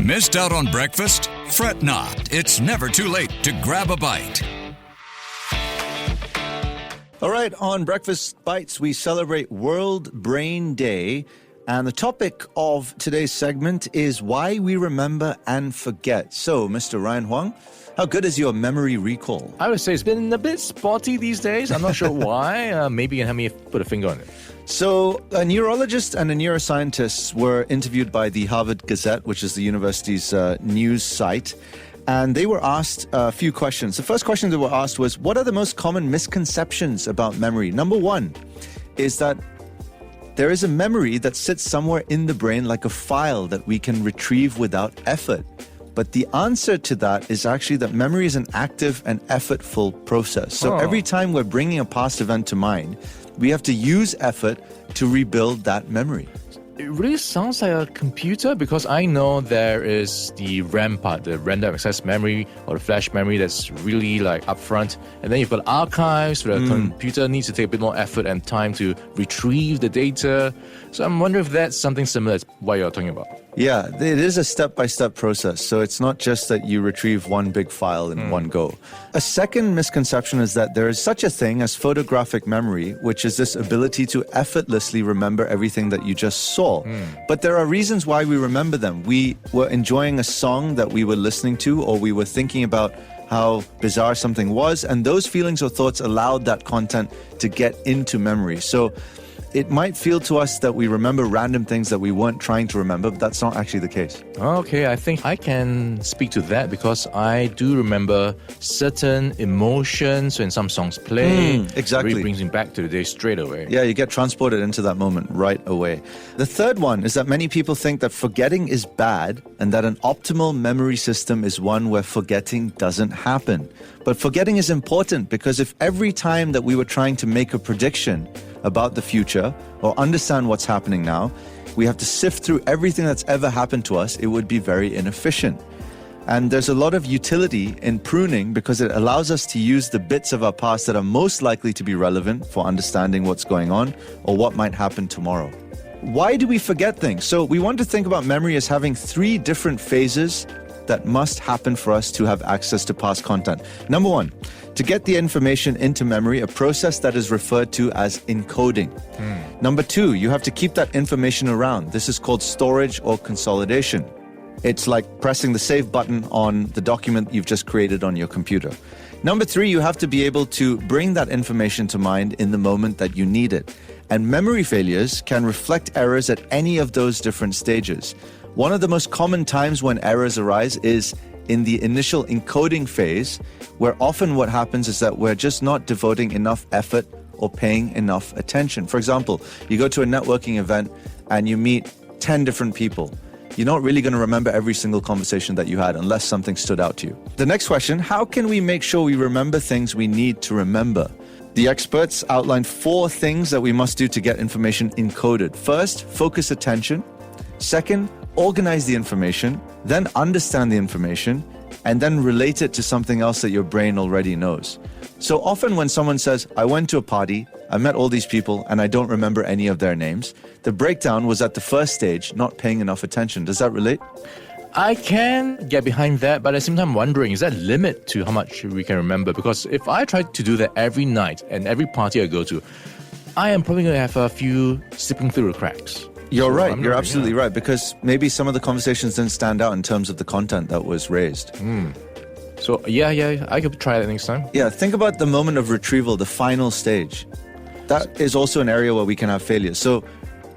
Missed out on breakfast? Fret not. It's never too late to grab a bite. All right, on Breakfast Bites, we celebrate World Brain Day. And the topic of today's segment is why we remember and forget. So, Mr. Ryan Huang, how good is your memory recall? I would say it's been a bit spotty these days. I'm not sure why. Maybe you can help me put a finger on it. So, a neurologist and a neuroscientist were interviewed by the Harvard Gazette, which is the university's news site. And they were asked a few questions. The first question they were asked was, what are the most common misconceptions about memory? Number one is that there is a memory that sits somewhere in the brain like a file that we can retrieve without effort. But the answer to that is actually that memory is an active and effortful process. So every time we're bringing a past event to mind, we have to use effort to rebuild that memory. It really sounds like a computer because I know there is the RAM part, the random access memory or the flash memory that's really like upfront. And then you've got archives where the computer needs to take a bit more effort and time to retrieve the data. So I'm wondering if that's something similar to what you're talking about. Yeah, it is a step-by-step process. So it's not just that you retrieve one big file in one go. A second misconception is that there is such a thing as photographic memory, which is this ability to effortlessly remember everything that you just saw. But there are reasons why we remember them. We were enjoying a song that we were listening to, or we were thinking about how bizarre something was, and those feelings or thoughts allowed that content to get into memory. So it might feel to us that we remember random things that we weren't trying to remember, but that's not actually the case. Okay, I think I can speak to that because I do remember certain emotions when some songs play. Exactly. It really brings me back to the day straight away. Yeah, you get transported into that moment right away. The third one is that many people think that forgetting is bad and that an optimal memory system is one where forgetting doesn't happen. But forgetting is important because if every time that we were trying to make a prediction about the future or understand what's happening now, we have to sift through everything that's ever happened to us, it would be very inefficient. And there's a lot of utility in pruning because it allows us to use the bits of our past that are most likely to be relevant for understanding what's going on or what might happen tomorrow. Why do we forget things? So we want to think about memory as having three different phases that must happen for us to have access to past content. Number one, to get the information into memory, a process that is referred to as encoding. Number two, you have to keep that information around. This is called storage or consolidation. It's like pressing the save button on the document you've just created on your computer. Number three, you have to be able to bring that information to mind in the moment that you need it. And memory failures can reflect errors at any of those different stages. One of the most common times when errors arise is in the initial encoding phase, where often what happens is that we're just not devoting enough effort or paying enough attention. For example, you go to a networking event and you meet 10 different people. You're not really going to remember every single conversation that you had unless something stood out to you. The next question, how can we make sure we remember things we need to remember? The experts outlined 4 things that we must do to get information encoded. First, focus attention. Second, organize the information, then understand the information, and then relate it to something else that your brain already knows. So often when someone says, I went to a party, I met all these people, and I don't remember any of their names, the breakdown was at the first stage, not paying enough attention. Does that relate? I can get behind that, but at the same time wondering, is there a limit to how much we can remember? Because if I try to do that every night and every party I go to, I am probably going to have a few slipping through the cracks. You're right. You're absolutely right. Because maybe some of the conversations didn't stand out in terms of the content that was raised. So, yeah, I could try that next time. Yeah, think about the moment of retrieval, the final stage. That is also an area where we can have failures. So,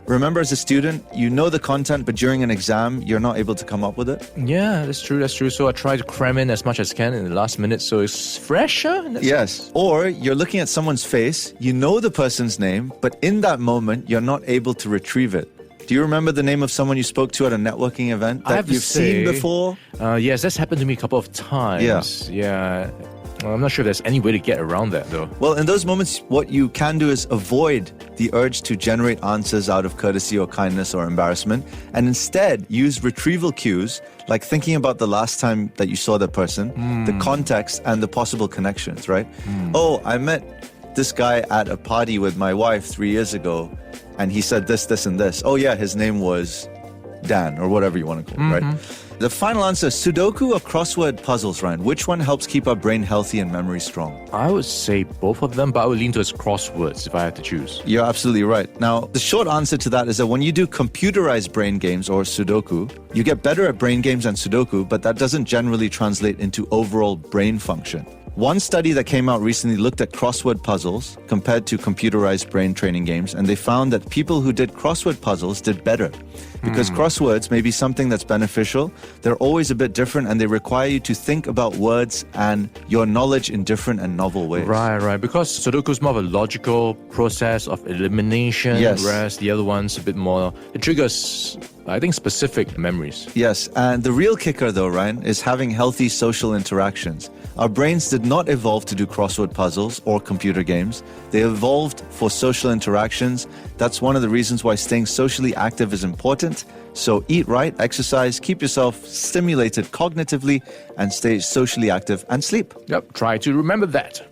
remember as a student, you know the content, but during an exam, you're not able to come up with it? Yeah, that's true. So I try to cram in as much as I can in the last minute so it's fresher. Yes. Or you're looking at someone's face, you know the person's name, but in that moment, you're not able to retrieve it. Do you remember the name of someone you spoke to at a networking event that you've seen before? Yes, that's happened to me a couple of times. Yeah. Well, I'm not sure if there's any way to get around that, though. Well, in those moments, what you can do is avoid the urge to generate answers out of courtesy or kindness or embarrassment, and instead use retrieval cues, like thinking about the last time that you saw the person, the context, and the possible connections, right? Oh, I met this guy at a party with my wife 3 years ago, and he said this, this, and this. Oh, yeah, his name was Dan, or whatever you want to call it, right? The final answer, Sudoku or crossword puzzles, Ryan? Which one helps keep our brain healthy and memory strong? I would say both of them, but I would lean towards crosswords if I had to choose. You're absolutely right. Now, the short answer to that is that when you do computerized brain games or Sudoku, you get better at brain games and Sudoku, but that doesn't generally translate into overall brain function. One study that came out recently looked at crossword puzzles compared to computerized brain training games, and they found that people who did crossword puzzles did better. Because crosswords may be something that's beneficial, they're always a bit different, and they require you to think about words and your knowledge in different and novel ways. Right. Because Sudoku is more of a logical process of elimination, whereas the other one's a bit more, it triggers, I think, specific memories. Yes, and the real kicker though, Ryan, is having healthy social interactions. Our brains did not evolve to do crossword puzzles or computer games. They evolved for social interactions. That's one of the reasons why staying socially active is important. So eat right, exercise, keep yourself stimulated cognitively, and stay socially active and sleep. Yep, try to remember that.